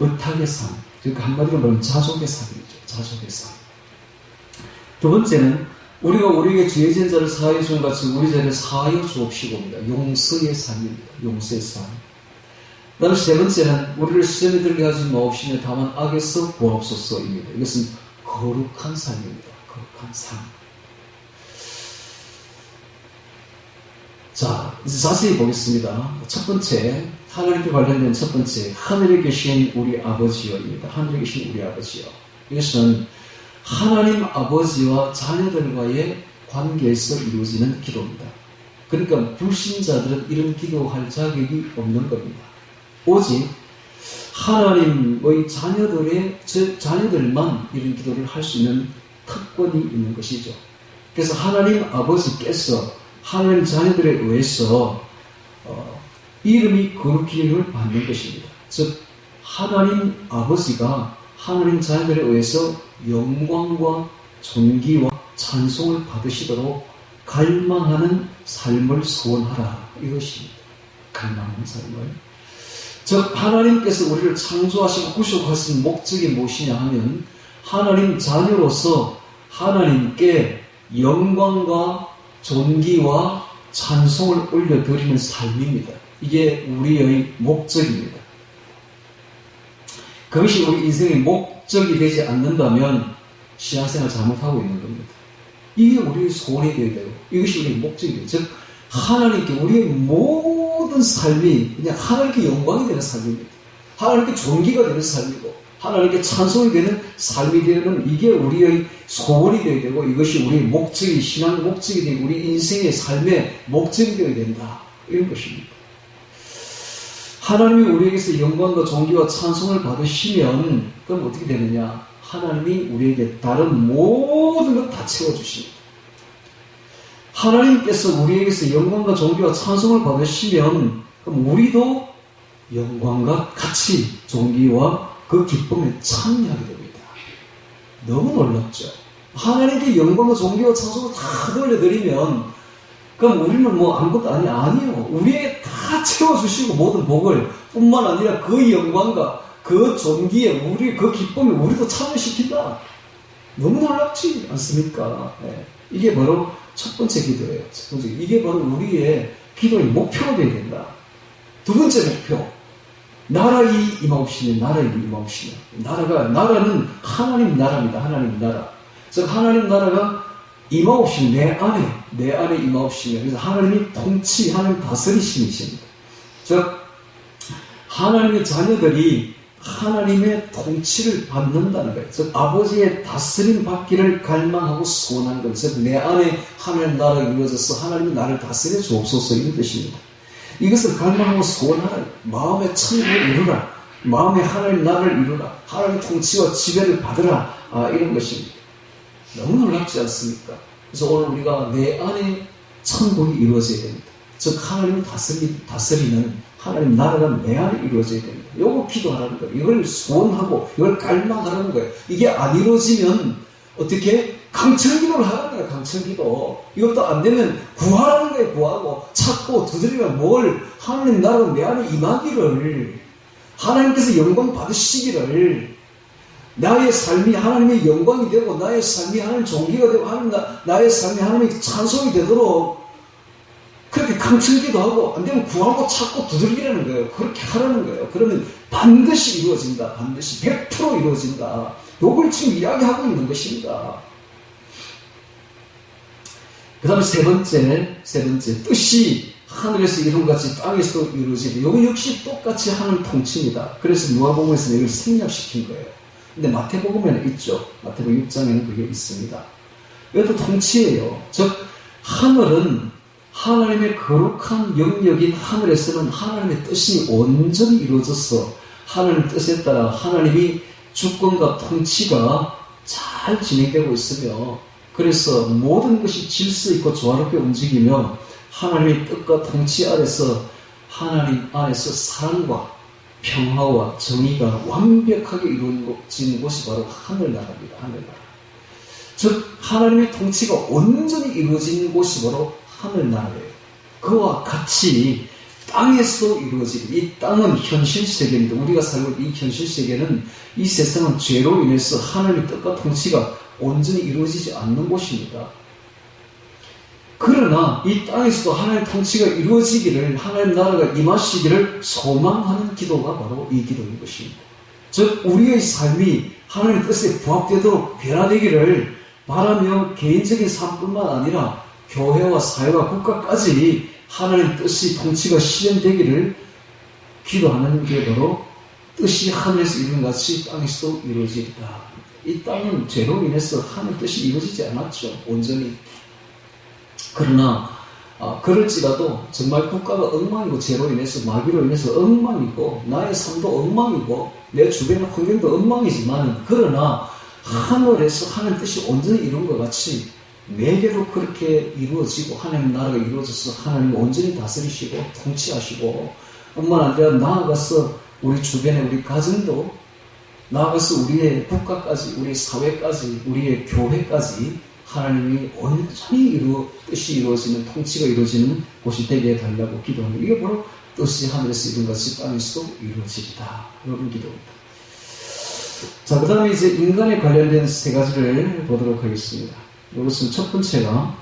의탁의 삶. 그러니까 한마디로 말하면 자족의 삶이죠. 자족의 삶. 두 번째는 우리가 우리에게 죄진 자를 사하여 주는 같이 우리 죄를 사하여 주옵시고입니다. 용서의 삶입니다. 용서의 삶. 그 다음에 세 번째는 우리를 시험에 들게 하지 마옵시며 다만 악에서 구하옵소서입니다. 이것은 거룩한 삶입니다. 거룩한 삶. 자, 이제 자세히 보겠습니다. 첫 번째, 하나님께 관련된 첫 번째, 하늘에 계신 우리 아버지여입니다. 하늘에 계신 우리 아버지여. 이것은 하나님 아버지와 자녀들과의 관계에서 이루어지는 기도입니다. 그러니까 불신자들은 이런 기도할 자격이 없는 겁니다. 오직 하나님의 자녀들만 이런 기도를 할 수 있는 특권이 있는 것이죠. 그래서 하나님 아버지께서 하나님 자녀들에 의해서 이름이 거룩히를 받는 것입니다. 즉 하나님 아버지가 하나님 자녀들에 의해서 영광과 존귀와 찬송을 받으시도록 갈망하는 삶을 소원하라. 이것입니다. 갈망하는 삶을. 즉 하나님께서 우리를 창조하시고 구속하신 목적이 무엇이냐 하면 하나님 자녀로서 하나님께 영광과 존귀와 찬송을 올려드리는 삶입니다. 이게 우리의 목적입니다. 그것이 우리 인생의 목적이 되지 않는다면 신앙생활 잘못하고 있는 겁니다. 이게 우리의 소원이 되어야 돼요. 이것이 우리의 목적이에요. 즉 하나님께 우리의 모든 삶이 그냥 하나님께 영광이 되는 삶입니다. 하나님께 존귀가 되는 삶이고 하나님께 찬송이 되는 삶이 되는 이게 우리의 소원이 되어야 되고 이것이 우리의 목적이 신앙 목적이 되고 우리 인생의 삶의 목적이 되어야 된다. 이런 것입니다. 하나님이 우리에게서 영광과 존귀와 찬송을 받으시면 그럼 어떻게 되느냐? 하나님이 우리에게 다른 모든 것 다 채워주십니다. 하나님께서 우리에게서 영광과 존귀와 찬송을 받으시면 그럼 우리도 영광과 같이 존귀와 그 기쁨에 참여하게 됩니다. 너무 놀랍죠? 하나님께 영광과 존귀와 찬송을 다 돌려드리면 그럼 우리는 뭐 아무것도 아니에요. 우리에게 다 채워주시고 모든 복을 뿐만 아니라 그 영광과 그 존귀에 우리 그 기쁨에 우리도 참여시킨다. 너무 놀랍지 않습니까? 네. 이게 바로 첫 번째 기도예요. 첫 번째. 이게 바로 우리의 기도의 목표가 되어야 된다. 두 번째 목표. 나라의 임하옵시며 나라의 임하옵시며. 나라는 하나님 나라입니다. 하나님 나라. 즉 하나님 나라가 임하옵시며 내 안에 임하옵시며. 그래서 하나님이 하나님 다스리심이십니다. 즉 하나님의 자녀들이 하나님의 통치를 받는다는 거예요. 즉 아버지의 다스림 받기를 갈망하고 소원하는 것. 즉 내 안에 하나님 나라가 이루어져서 하나님이 나를 다스려 주옵소서 이런 뜻입니다. 이것을 갈망하고 소원하라. 마음의 천국을 이루라. 마음에 하나님 나라를 이루라. 하나님의 통치와 지배를 받으라. 이런 것입니다. 너무 놀랍지 않습니까? 그래서 오늘 우리가 내 안에 천국이 이루어져야 됩니다. 즉 하나님을 다스리는 하나님 나라가 내 안에 이루어져야 됩니다. 요거 기도하라는 거예요. 이걸 소원하고 이걸 갈망하라는 거예요. 이게 안 이루어지면 어떻게? 강철기도를 하라는 거예요. 강철기도. 이것도 안 되면 구하라는 거예요. 구하고 찾고 두드리면 뭘? 하나님 나라가 내 안에 임하기를, 하나님께서 영광 받으시기를, 나의 삶이 하나님의 영광이 되고 나의 삶이 하나님 존귀가 되고 나의 삶이 하나님의 찬송이 되도록 그렇게 강철기도 하고 안 되면 구하고 찾고 두들기라는 거예요. 그렇게 하라는 거예요. 그러면 반드시 이루어진다. 반드시 100% 이루어진다. 요걸 지금 이야기하고 있는 것입니다. 그 다음에 세 번째 뜻이 하늘에서 이룬같이 땅에서도 이루어지고 요거 역시 똑같이 하는 통치입니다. 그래서 누가복음에서는 이걸 생략시킨 거예요. 근데 마태복음에는 있죠. 마태복음 6장에는 그게 있습니다. 이것도 통치예요. 즉 하늘은 하나님의 거룩한 영역인 하늘에서는 하나님의 뜻이 온전히 이루어져서 하나님의 뜻에 따라 하나님이 주권과 통치가 잘 진행되고 있으며, 그래서 모든 것이 질서 있고 조화롭게 움직이며 하나님의 뜻과 통치 아래서 하나님 안에서 사랑과 평화와 정의가 완벽하게 이루어진 곳이 바로 하늘나라입니다. 하늘나라. 즉 하나님의 통치가 온전히 이루어진 곳이 바로 하늘나라예요. 그와 같이 땅에서도 이루어지고, 이 땅은 현실세계입니다. 우리가 살고 있는 이 현실세계는, 이 세상은 죄로 인해서 하나님의 뜻과 통치가 온전히 이루어지지 않는 곳입니다. 그러나 이 땅에서도 하나님의 통치가 이루어지기를, 하나님 나라가 임하시기를 소망하는 기도가 바로 이 기도인 것입니다. 즉 우리의 삶이 하나님의 뜻에 부합되도록 변화되기를 바라며 개인적인 삶뿐만 아니라 교회와 사회와 국가까지 하나님 뜻이 통치가 실현되기를 기도하는 게 바로 뜻이 하늘에서 이룬 같이 땅에서도 이루어지리다. 이 땅은 죄로 인해서 하나님 뜻이 이루어지지 않았죠. 온전히. 그러나 그럴지라도 정말 국가가 엉망이고 죄로 인해서 마귀로 인해서 엉망이고 나의 삶도 엉망이고 내 주변의 환경도 엉망이지만, 그러나 하늘에서 하나님 뜻이 온전히 이룬 것 같이 내게도 그렇게 이루어지고 하나님 나라가 이루어져서 하나님이 온전히 다스리시고 통치하시고, 뿐만 아니라 나아가서 우리 주변의 우리 가정도, 나아가서 우리의 국가까지, 우리 사회까지, 우리의 교회까지 하나님이 온전히 뜻이 이루어지는, 통치가 이루어지는 곳이 되게 해달라고 기도하는, 이게 바로 뜻이 하늘에서 이룬 것이 땅에서도 이루어지리다. 이런 기도입니다. 자, 그 다음에 이제 인간에 관련된 세 가지를 보도록 하겠습니다. 이것은 첫 번째가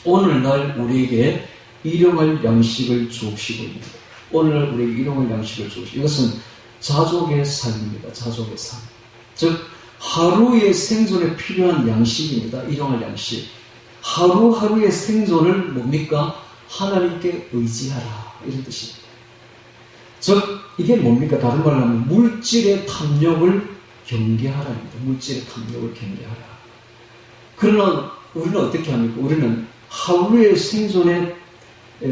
오늘날 우리에게 일용할 양식을 주옵시고입니다. 오늘날 우리에게 일용할 양식을 주옵시고, 이것은 자족의 삶입니다. 자족의 삶. 즉 하루의 생존에 필요한 양식입니다. 일용할 양식. 하루하루의 생존을 뭡니까? 하나님께 의지하라. 이런 뜻입니다. 즉 이게 뭡니까? 다른 말로 하면 물질의 탐욕을 경계하라입니다. 물질의 탐욕을 경계하라. 그러나 우리는 어떻게 합니까? 우리는 하루의 생존에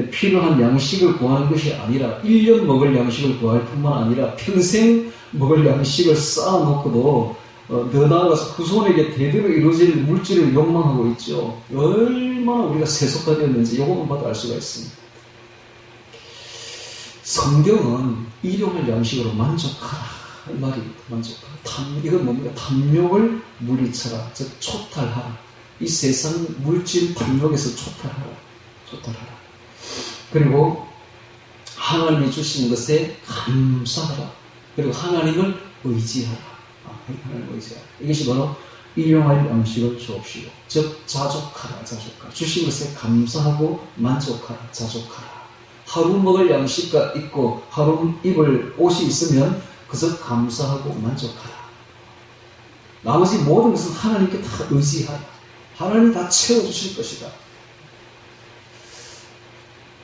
필요한 양식을 구하는 것이 아니라 1년 먹을 양식을 구할 뿐만 아니라 평생 먹을 양식을 쌓아놓고도 더 나아가서 후손에게 대대로 이루어질 물질을 욕망하고 있죠. 얼마나 우리가 세속화되었는지 이것만 봐도 알 수가 있습니다. 성경은 일용할 양식으로 만족하라 이 말입니다. 만족하라. 이건 뭡니까? 탐욕을 물리쳐라. 즉 초탈하라. 이 세상 물질 탐욕에서 초탈하라. 그리고 하나님이 주신 것에 감사하라. 그리고 하나님을 의지하라. 하나님을 의지하라. 이것이 바로 일용할 양식을 주옵시고, 즉 자족하라. 주신 것에 감사하고 만족하라. 자족하라. 하루 먹을 양식가 있고 하루 입을 옷이 있으면 그것을 감사하고 만족하라. 나머지 모든 것은 하나님께 다 의지하라. 하나님이 다 채워주실 것이다.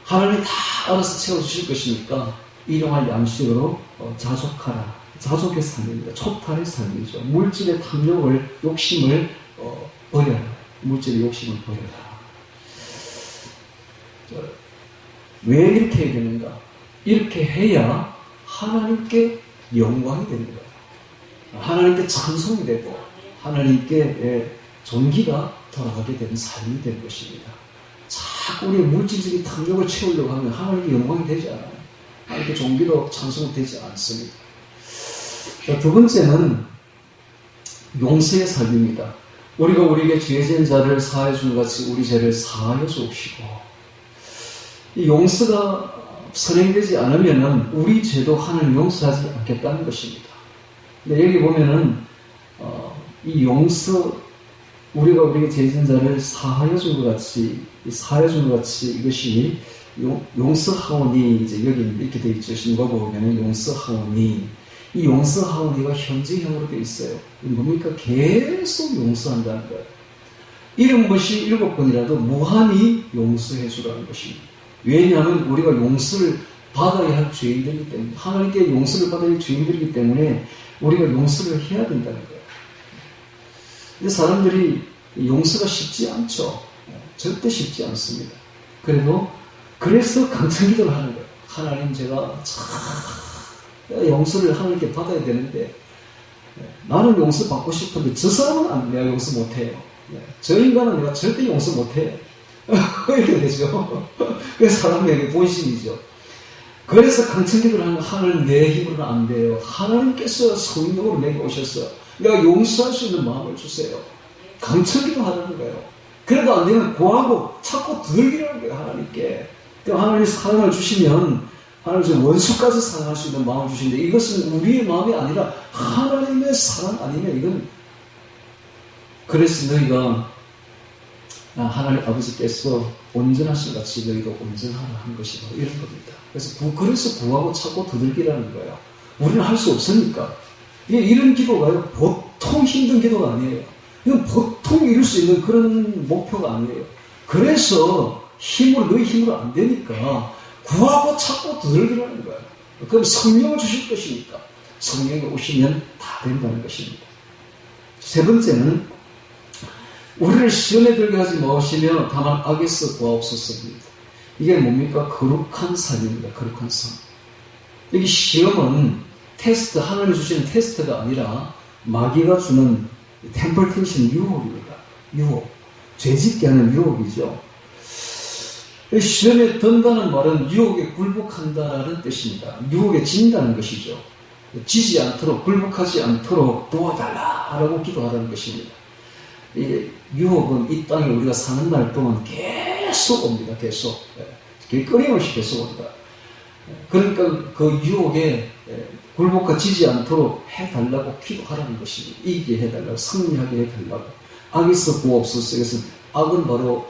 하나님이 다 알아서 채워주실 것이니까 일용할 양식으로 자족하라. 자족의 삶입니다. 초탈의 삶이죠. 물질의 탐욕을, 욕심을 버려라. 물질의 욕심을 버려라. 왜 이렇게 해야 되는가? 이렇게 해야 하나님께 영광이 되는 거예요. 하나님께 찬송이 되고 하나님께 존귀가 돌아가게 되는 삶이 되는 것입니다. 자꾸 우리의 물질적인 탐욕을 채우려고 하면 하나님께 영광이 되지 않아요. 하나님께 존귀도 찬송이 되지 않습니다. 자, 두 번째는 용서의 삶입니다. 우리가 우리에게 죄 지은 자를 사하여 준 같이 우리 죄를 사하여 주옵시고, 이 용서가 선행되지 않으면 우리 죄도 하나님 용서하지 않겠다는 것입니다. 근데 여기 보면은 이 용서, 우리가 우리에게 죄 지은 자를 사하여 준 것 같이, 이것이 용서하오니, 이제 여기 이렇게 되어 있죠. 신과 보면은 용서하오니, 이 용서하오니가 현재형으로 되어 있어요. 뭡니까? 계속 용서한다는 거예요. 이런 것이 7번이라도 무한히 용서해 주라는 것입니다. 왜냐하면 우리가 용서를 받아야 할 죄인들이기 때문에, 하나님께 용서를 받아야 할 죄인들이기 때문에 우리가 용서를 해야 된다는 거예요. 근데 사람들이 용서가 쉽지 않죠. 절대 쉽지 않습니다. 그래서 간청기도를 하는 거예요. 하나님, 제가 용서를 하나님께 받아야 되는데 나는 용서 받고 싶은데 저 사람은 내가 용서 못해요. 저 인간은 내가 절대 용서 못해요. 이렇게 되죠. 그래서 사람에게 본심이죠. 그래서 간청기도를 하는, 하나님 내 힘으로는 안 돼요. 하나님께서 성령으로 내게 오셔서 내가 용서할 수 있는 마음을 주세요. 간청기도 하는 거예요. 그래도 안 되면 구하고 찾고 두들기라는 거예요. 하나님께. 하나님이 사랑을 주시면 하나님 원수까지 사랑할 수 있는 마음을 주시는데, 이것은 우리의 마음이 아니라 하나님의 사랑 아니면 이건, 그래서 너희가 하나님 아버지께서 온전하신 같이 너희도 온전하라 한 것이 바로 이런 겁니다. 그래서 구하고 찾고 두들기라는 거예요. 우리는 할 수 없으니까. 이런 기도가요, 보통 힘든 기도가 아니에요. 이건 보통 이룰 수 있는 그런 목표가 아니에요. 그래서 너희 힘으로 안 되니까 구하고 찾고 두들기라는 거예요. 그럼 성령을 주실 것이니까 성령이 오시면 다 된다는 것입니다. 세 번째는 우리를 시험에 들게 하지 마시며 다만 악에서 구하옵소서입니다. 이게 뭡니까? 거룩한 삶입니다. 거룩한 삶. 여기 시험은 테스트, 하나님이 주시는 테스트가 아니라 마귀가 주는 템플테이션, 유혹입니다. 유혹. 죄짓게 하는 유혹이죠. 시험에 든다는 말은 유혹에 굴복한다는 뜻입니다. 유혹에 진다는 것이죠. 지지 않도록, 굴복하지 않도록 도와달라라고 기도하라는 것입니다. 유혹은 이 땅에 우리가 사는 날 동안 계속 옵니다. 계속. 끊임없이 계속 온다. 그러니까 그 유혹에 굴복하지 않도록 해달라고 기도하라는 것입니다. 이기게 해달라고, 승리하게 해달라고. 악에서 구하옵소서. 그래서 악은 바로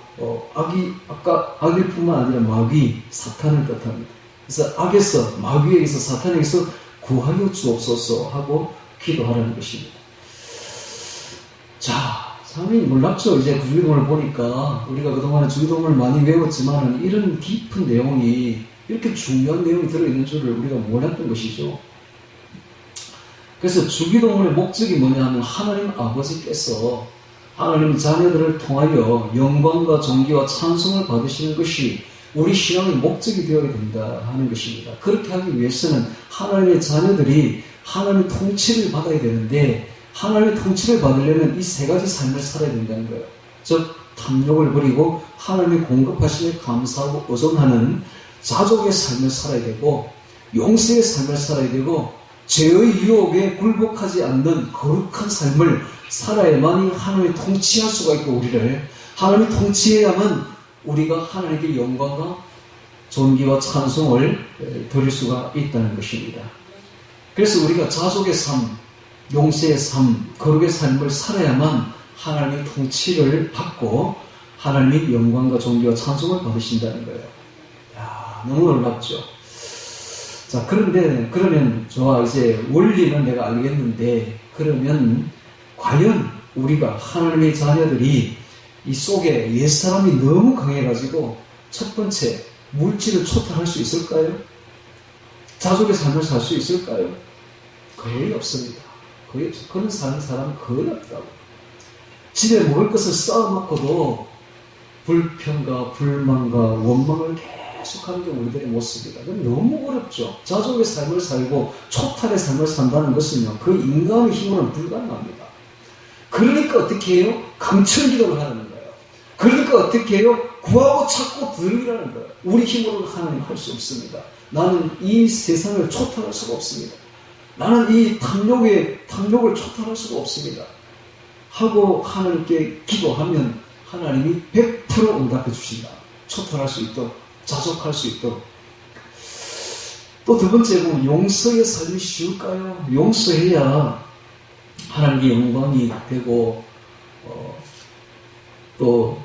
악일 뿐만 아니라 마귀, 사탄을 뜻합니다. 그래서 마귀에게서, 사탄에게서 구하여 주옵소서 하고 기도하라는 것입니다. 자, 참이 놀랍죠. 이제 주기도문을 보니까 우리가 그동안에 주기도문을 많이 외웠지만 이런 깊은 내용이, 이렇게 중요한 내용이 들어있는 줄을 우리가 몰랐던 것이죠. 그래서 주기도문의 목적이 뭐냐 하면 하나님 아버지께서 하나님 자녀들을 통하여 영광과 존귀와 찬송을 받으시는 것이 우리 신앙의 목적이 되어야 된다 하는 것입니다. 그렇게 하기 위해서는 하나님의 자녀들이 하나님의 통치를 받아야 되는데, 하나님의 통치를 받으려면 이 세 가지 삶을 살아야 된다는 거예요. 즉, 탐욕을 버리고 하나님의 공급하심에 감사하고 의존하는 자족의 삶을 살아야 되고, 용서의 삶을 살아야 되고, 죄의 유혹에 굴복하지 않는 거룩한 삶을 살아야만이 하나님이 통치할 수가 있고, 우리를 하나님이 통치해야만 우리가 하나님께 영광과 존귀와 찬송을 드릴 수가 있다는 것입니다. 그래서 우리가 자족의 삶, 용서의 삶, 거룩의 삶을 살아야만 하나님의 통치를 받고 하나님이 영광과 존귀와 찬송을 받으신다는 거예요. 야, 너무 놀랍죠. 자, 그러면 좋아, 이제 원리는 내가 알겠는데, 그러면 과연 우리가 하나님의 자녀들이 이 속에 옛사람이 너무 강해가지고 첫 번째 물질을 초탈할 수 있을까요? 자족의 삶을 살 수 있을까요? 거의 없습니다. 거의 없어. 그런 사람은 거의 없다고. 집에 먹을 것을 쌓아놓고도 불평과 불만과 원망을 계속하는 게 우리들의 모습이다. 그건 너무 어렵죠. 자족의 삶을 살고 초탈의 삶을 산다는 것은요, 그 인간의 힘으로는 불가능합니다. 그러니까 어떻게 해요? 강철 기도를 하는 거예요. 그러니까 어떻게 해요? 구하고 찾고 들으라는 거예요. 우리 힘으로는 하나님 할 수 없습니다. 나는 이 세상을 초탈할 수가 없습니다. 나는 이 탐욕을 초탈할 수가 없습니다. 하고 하나님께 기도하면 하나님이 100% 응답해 주신다. 초탈할 수 있도록, 자족할 수 있도록. 또 두 번째 보면 용서의 삶이 쉬울까요? 용서해야 하나님께 영광이 되고 또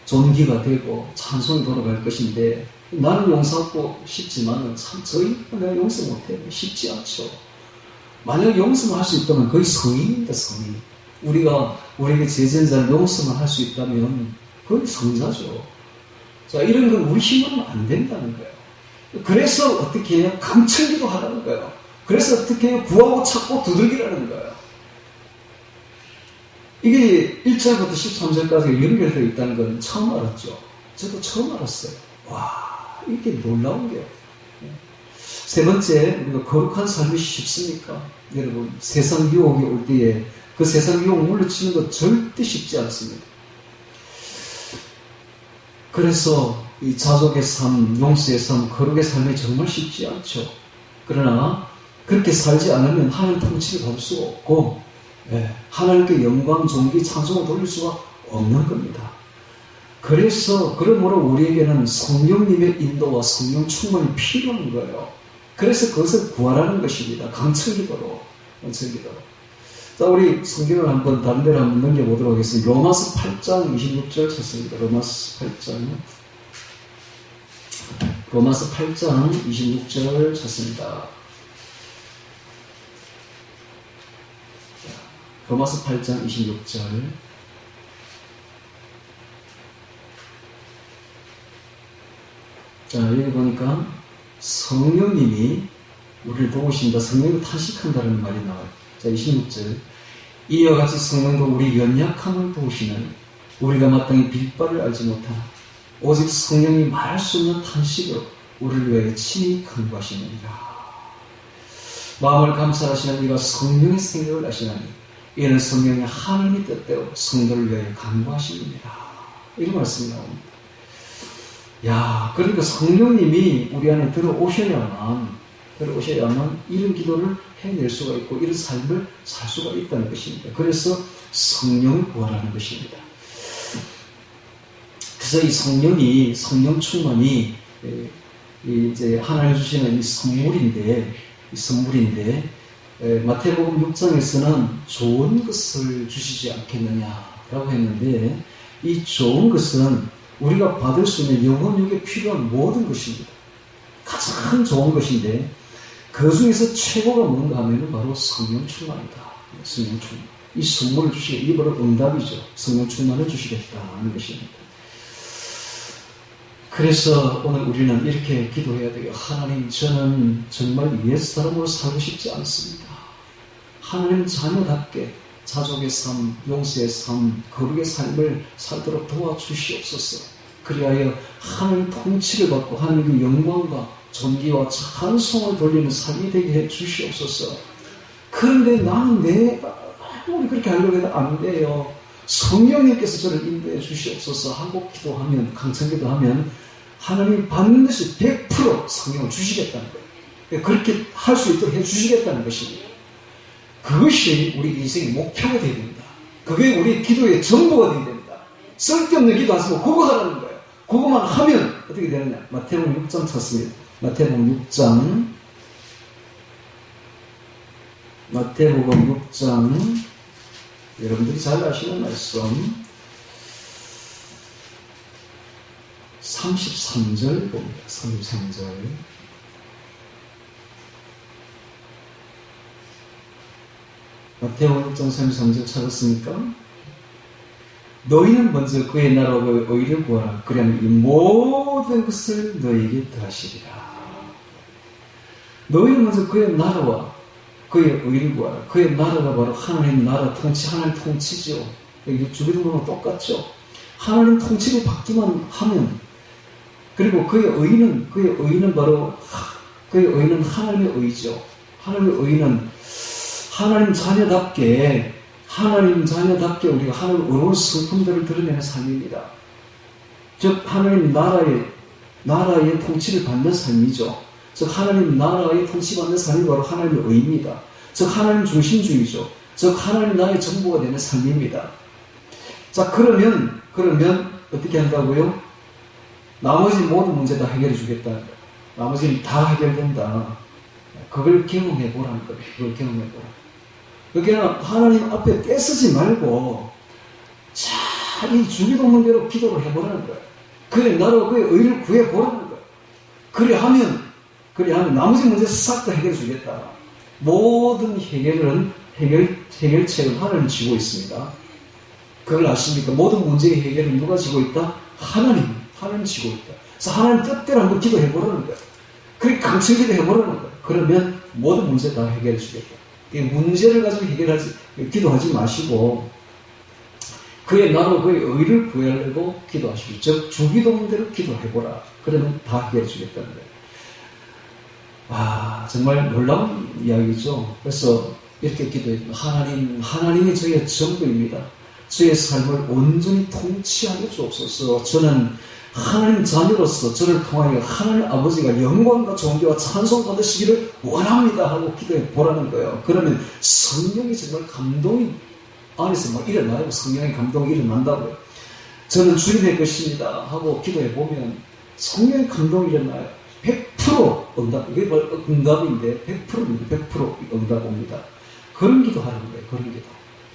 존귀가 되고 찬송이 돌아갈 것인데, 나는 용서하고 싶지만 참 내가 용서 못해. 쉽지 않죠. 만약 용서만 할 수 있다면 거의 성인입니다. 성인. 우리에게 제전자를 용서만 할 수 있다면 거의 성자죠. 자, 이런 건 우리 힘으로는 안 된다는 거예요. 그래서 어떻게 해요? 강철기도 하라는 거예요. 그래서 어떻게 해요? 구하고 찾고 두들기라는 거예요. 이게 1절부터 13절까지 연결되어 있다는 건 처음 알았죠. 저도 처음 알았어요. 와, 이게 놀라운 게요. 세 번째, 우리가 거룩한 삶이 쉽습니까? 여러분, 세상 유혹이 올 때에 그 세상 유혹 물리치는 거 절대 쉽지 않습니다. 그래서 이 자족의 삶, 용서의 삶, 거룩의 삶이 정말 쉽지 않죠. 그러나 그렇게 살지 않으면 하나님 통치를 받을 수가 없고, 하나님께 영광, 존귀, 찬송을 돌릴 수가 없는 겁니다. 그러므로 우리에게는 성령님의 인도와 성령 충만이 필요한 거예요. 그래서 그것을 구하라는 것입니다. 강철기도로. 자, 우리 성경을 한번 다른 데로 한번 넘겨보도록 하겠습니다. 로마서 8장 26절 찾습니다. 로마서 8장 26절 찾습니다. 로마서 8장 26절. 자, 여기 보니까 성령님이 우리를 도우신다, 성령을 탄식한다는 말이 나와요. 자, 26절. 이와 같이 성령도 우리 연약함을 도우시는, 우리가 마땅히 빌바를 알지 못하나 오직 성령이 말할 수 없는 탄식으로 우리를 위해 친히 간구하시느니라. 마음을 감찰하시는 이가 성령의 생각을 아시나니 이는 성령의 하나님의 뜻대로 성도를 위해 간구하시느니라. 이런 말씀이 나옵니다. 야, 그러니까 성령님이 우리 안에 들어오셔야만 이런 기도를 해낼 수가 있고 이런 삶을 살 수가 있다는 것입니다. 그래서 성령을 구하라는 것입니다. 그래서 이 성령 충만이 이제 하나님 주시는 이 선물인데 마태복음 6장에서는 좋은 것을 주시지 않겠느냐라고 했는데, 이 좋은 것은 우리가 받을 수 있는 영혼육에 필요한 모든 것입니다. 가장 좋은 것인데 그 중에서 최고가 뭔가 하면 바로 성령 충만이다. 성령 충만. 이 선물을 이게 바로 응답이죠. 성령 충만을 주시겠다는 것입니다. 그래서 오늘 우리는 이렇게 기도해야 돼요. 하나님, 저는 정말 옛 사람으로 살고 싶지 않습니다. 하나님 자녀답게 자족의 삶, 용서의 삶, 거룩의 삶을 살도록 도와주시옵소서. 그리하여 하나님 통치를 받고 하나님의 영광과 존귀와 찬송을 돌리는 삶이 되게 해 주시옵소서. 그런데 나는 내가 아무리 그렇게 하려고 해도 안 돼요. 성령님께서 저를 인도해 주시옵소서 하고 기도하면, 강청기도하면 하나님이 반드시 100% 성령을 주시겠다는 거예요. 그렇게 할 수 있도록 해 주시겠다는 것입니다. 그것이 우리 인생의 목표가 되어야 됩니다. 그게 우리 기도의 전부가 되어야 됩니다. 쓸데없는 기도 하지 말고 그거 하라는 거예요. 그거만 하면 어떻게 되느냐. 마태복음 6장 찾습니다. 마태복음 6장 여러분들이 잘 아시는 말씀 33절 봅니다. 33절. 마태복음 6장 33절 찾았습니까? 너희는 먼저 그의 나라와 그의 의를 구하라. 그러면 이 모든 것을 너희에게 더하시리라. 너희는 먼저 그의 나라와 그의 의를 구하라. 그의 나라가 바로 하나님 나라 통치, 하나님 통치죠. 이게 주기도문과 똑같죠. 하나님 통치를 받기만 하면, 그리고 그의 의는 바로, 그의 의는 하나님의 의죠. 하나님의 의는 하나님 자녀답게 우리가 하나님 의로운 성품들을 드러내는 삶입니다. 즉, 하나님 나라의 통치를 받는 삶이죠. 즉, 하나님 나라의 통치받는 삶이 바로 하나님의 의입니다. 즉, 하나님 중심주의죠. 즉, 하나님 나의 전부가 되는 삶입니다. 자, 그러면 어떻게 한다고요? 나머지 모든 문제 다 해결해 주겠다. 나머지는 다 해결된다. 그걸 경험해 보라는 거예요. 그걸 경험해 보라. 그러니까 하나님 앞에 떼쓰지 말고 잘 이 주기도문대로 기도를 해보라는 거예요. 그래, 나로 그의 의를 구해보라는 거예요. 그래 하면 나머지 문제 싹 다 해결해 주겠다. 모든 해결책은 하나님 지고 있습니다. 그걸 아십니까? 모든 문제의 해결은 누가 지고 있다? 하나님 지고 있다. 그래서 하나님 뜻대로 한번 기도해보라는 거예요. 그렇게 강철기도 해보라는 거예요. 그러면 모든 문제 다 해결해 주겠다. 문제를 가지고 기도하지 마시고, 그의 나로 그의 의를 구하려고 기도하시고, 즉, 주기도문대로 기도해보라. 그러면 다 해결해 주겠다는 거예요. 정말 놀라운 이야기죠. 그래서 이렇게 기도했습니다. 하나님이 저의 전부입니다. 저의 삶을 온전히 통치하여 주옵소서. 저는 하나님 자녀로서 저를 통하여 하나님 아버지가 영광과 존귀와 찬송 받으시기를 원합니다 하고 기도해 보라는 거예요. 그러면 성령이 정말 감동이 안에서 막 일어나요. 성령의 감동이 일어난다고요. 저는 주님 될 것입니다 하고 기도해 보면 성령의 감동이 일어나요. 100% 응답, 이게 바로 응답인데 100%입니다. 100% 응답 옵니다. 그런 기도 하라는 거예요. 그런 기도.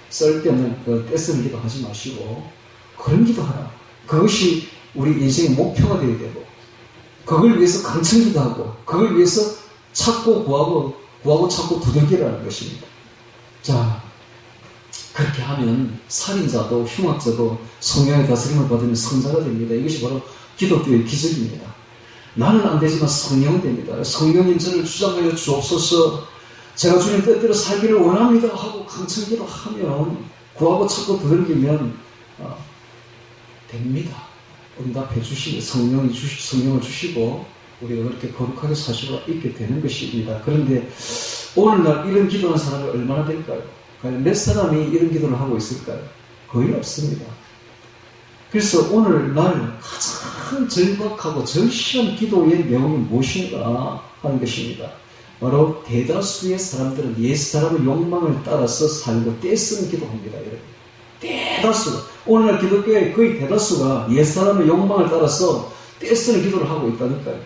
쓸데없는 떼쓰는 기도 하지 마시고 그런 기도 하라. 그것이 우리 인생의 목표가 되어야 되고, 그걸 위해서 강청기도 하고, 그걸 위해서 찾고 구하고 찾고 두들기라는 것입니다. 자, 그렇게 하면 살인자도 흉악자도 성령의 다스림을 받으면 성자가 됩니다. 이것이 바로 기독교의 기적입니다. 나는 안 되지만 성령은 됩니다. 성령님 저를 주장하여 주옵소서. 제가 주님 뜻대로 살기를 원합니다 하고 강청기도 하면, 구하고 찾고 두들기면 됩니다. 응답해 주시고 성령을 주시고 우리가 그렇게 거룩하게 살 수가 있게 되는 것입니다. 그런데 오늘날 이런 기도하는 사람이 얼마나 될까요? 과연 몇 사람이 이런 기도를 하고 있을까요? 거의 없습니다. 그래서 오늘날 가장 절박하고 절실한 기도의 내용이 무엇인가 하는 것입니다. 바로 대다수의 사람들은 옛사람의 욕망을 따라서 살고 떼쓰는 기도합니다. 여러분, 대다수가, 오늘날 기독교의 거의 대다수가 옛사람의 욕망을 따라서 떼쓰는 기도를 하고 있다니까요.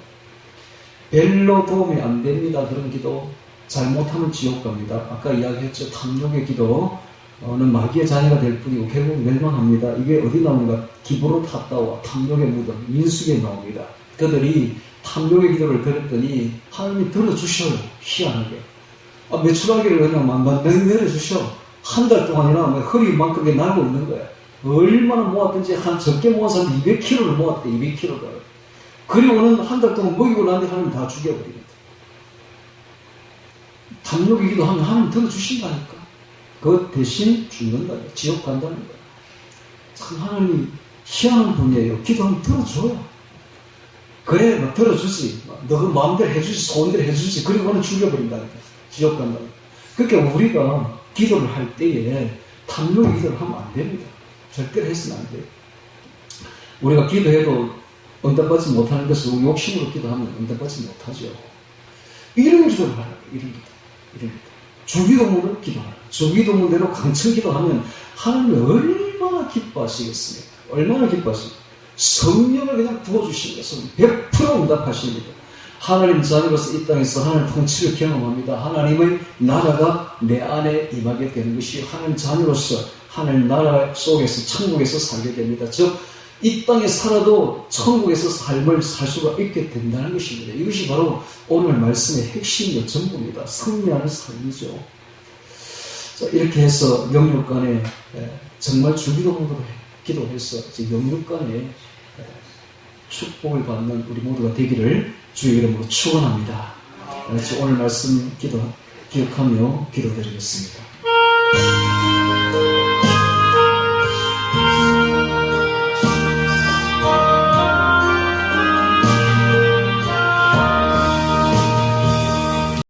별로 도움이 안 됩니다. 그런 기도. 잘못하면 지옥 갑니다. 아까 이야기했죠. 탐욕의 기도는 마귀의 자녀가 될 뿐이고 결국 멸망합니다. 이게 어디 나오는가? 기브론 탑다와 탐욕의 무덤, 민수기에 나옵니다. 그들이 탐욕의 기도를 드렸더니 하나님이 들어주셔요. 희한하게. 매출하기를 그냥 내려주셔. 한 달 동안이나 허리만큼에 날고 있는 거야. 얼마나 모았든지 한 적게 모은 사람 200kg를 모았대. 200kg를. 그리고는 한 달 동안 먹이고 난 뒤에 하나님 다 죽여버립니다. 탐욕이기도 하면 하나님 들어주신다니까. 그 대신 죽는다. 지옥 간다는 거야. 참 하나님이 희한한 분이에요. 기도하면 들어줘요. 그래, 막 들어주지. 너 그 마음대로 해주지, 소원대로 해주지. 그리고는 죽여버린다니까. 지옥 간다니까. 그러니까 우리가 기도를 할 때에 탐욕의 기도를 하면 안 됩니다. 절대로 해서는 안 돼요. 우리가 기도해도 응답받지 못하는 것을 욕심으로 기도하면 응답받지 못하죠. 이런 기도를 하라. 이런 기도. 주기도문으로 기도하라. 주기도문대로 강철 기도하면 하나님이 얼마나 기뻐하시겠습니까? 얼마나 기뻐하십니까? 성령을 그냥 부어주시는 것은 100% 응답하십니다. 하나님 자녀로서 이 땅에서 하나님 통치를 경험합니다. 하나님의 나라가 내 안에 임하게 되는 것이 하나님 자녀로서 하나님 나라 속에서 천국에서 살게 됩니다. 즉 이 땅에 살아도 천국에서 삶을 살 수가 있게 된다는 것입니다. 이것이 바로 오늘 말씀의 핵심이고 전부입니다. 승리하는 삶이죠. 자, 이렇게 해서 영육간에 정말 주기도문으로 기도해서 영육간에 축복을 받는 우리 모두가 되기를 주의 이름으로 축원합니다. 오늘 말씀 기도 기억하며 기도드리겠습니다.